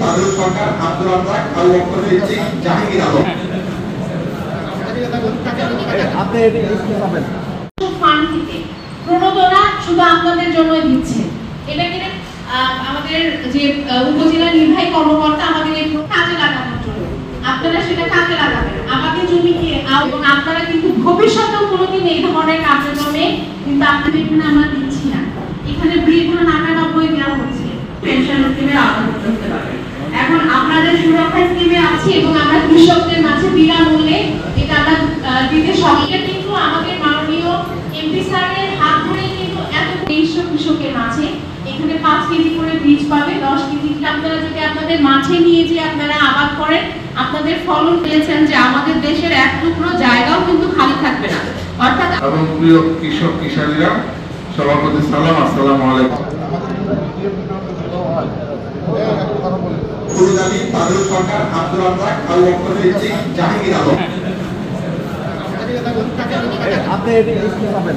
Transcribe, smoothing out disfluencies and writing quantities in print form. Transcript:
তাদের সরকার আব্দুল রাজ্জাক আবু বকর সিদ্দিক জাহাঙ্গীর আলম আপনি এটি পাবেন ফান্ড থেকে প্রণোদনা শুধু আপনাদের জন্যই দিচ্ছে। এটাকে আমাদের যে উপজেলা নির্বাহী কর্মকর্তা আমাদের এই কাজে লাগানোর জন্য আপনারা সেটা কাজে লাগাবেন। আমাদের জমিকে এবং আপনারা কিন্তু ভবিষ্যতেও কোনোদিন এই ধরনের কার্যক্রমে কিন্তু আপনাদের এখানে আমরা দিচ্ছি না। এখানে বৃদ্ধ 99 দেওয়া হচ্ছে পেনশন স্কিমে আবেদন করতে পারবেন। এখন আপনাদের সুরক্ষা স্কিমে আছে এবং আমরা কৃষকদের মাঝে বিনামূল্যে এটা আমরা দিতে সক্ষম। কিন্তু আমাদের মাননীয় এমপি স্যারের হাত ধরে কিন্তু এত 2300 কৃষকের মাঝে এখানে 5 কেজি করে বীজ পাবে। 10 কেজি আপনারা যদি আপনাদের মাঠে নিয়ে যে আপনারা আবাদ করেন আপনাদের ফলন পেয়েছেন যে আমাদের দেশের এক টুকরো জায়গাও কিন্তু খালি থাকবে না। অর্থাৎ এবং প্রিয় কৃষক কিষানীরা সভাপতি সালাম, আসসালামু আলাইকুম। তাদের সরকার আব্দুল রাজ্জাক আবু বকর সিদ্দিক জাহাঙ্গীর আলম আপনি এটি পাবেন